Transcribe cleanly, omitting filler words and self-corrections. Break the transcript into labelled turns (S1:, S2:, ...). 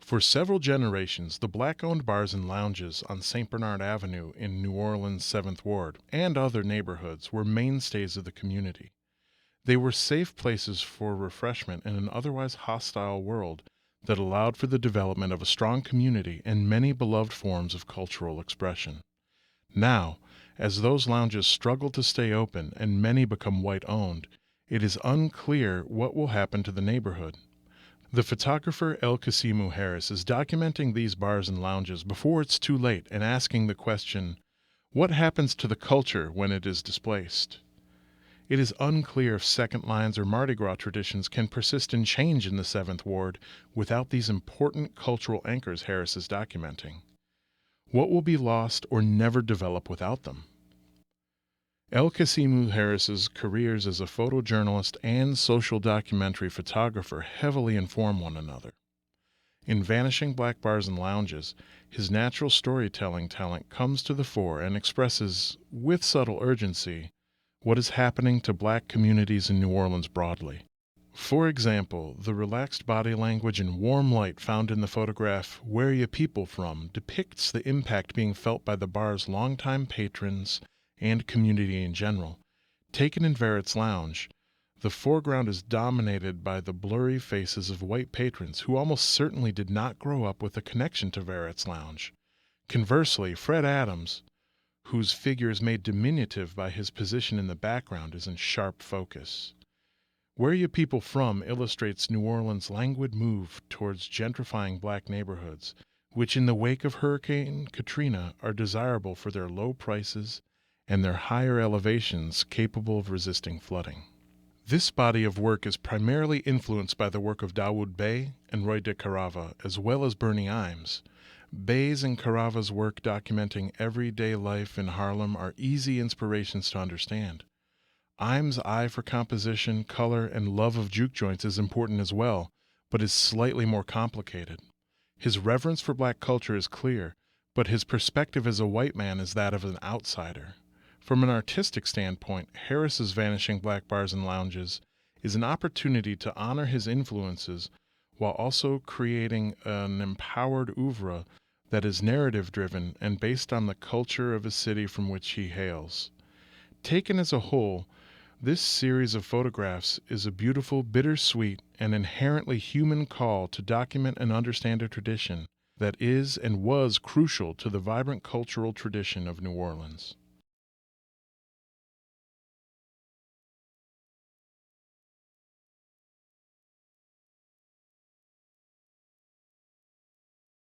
S1: For several generations, the black-owned bars and lounges on St. Bernard Avenue in New Orleans' 7th Ward and other neighborhoods were mainstays of the community. They were safe places for refreshment in an otherwise hostile world that allowed for the development of a strong community and many beloved forms of cultural expression. Now, as those lounges struggle to stay open and many become white-owned, it is unclear what will happen to the neighborhood. The photographer Kasimu Harris is documenting these bars and lounges before it's too late and asking the question, what happens to the culture when it is displaced? It is unclear if second lines or Mardi Gras traditions can persist and change in the 7th Ward without these important cultural anchors Harris is documenting. What will be lost or never develop without them? Kasimu Harris's careers as a photojournalist and social documentary photographer heavily inform one another. In Vanishing Black Bars and Lounges, his natural storytelling talent comes to the fore and expresses, with subtle urgency, what is happening to black communities in New Orleans broadly. For example, the relaxed body language and warm light found in the photograph Where Ya People From depicts the impact being felt by the bar's longtime patrons and community in general. Taken in Verrett's Lounge, the foreground is dominated by the blurry faces of white patrons who almost certainly did not grow up with a connection to Verrett's Lounge. Conversely, Fred Adams, whose figure is made diminutive by his position in the background, is in sharp focus. Where Ya People From illustrates New Orleans' languid move towards gentrifying black neighborhoods, which in the wake of Hurricane Katrina are desirable for their low prices and their higher elevations capable of resisting flooding. This body of work is primarily influenced by the work of Dawood Bey and Roy de Carava, as well as Bernie Imes. Bey's and Carava's work documenting everyday life in Harlem are easy inspirations to understand. Imes' eye for composition, color, and love of juke joints is important as well, but is slightly more complicated. His reverence for black culture is clear, but his perspective as a white man is that of an outsider. From an artistic standpoint, Harris's Vanishing Black Bars and Lounges is an opportunity to honor his influences while also creating an empowered oeuvre that is narrative-driven and based on the culture of a city from which he hails. Taken as a whole, this series of photographs is a beautiful, bittersweet, and inherently human call to document and understand a tradition that is and was crucial to the vibrant cultural tradition of New Orleans.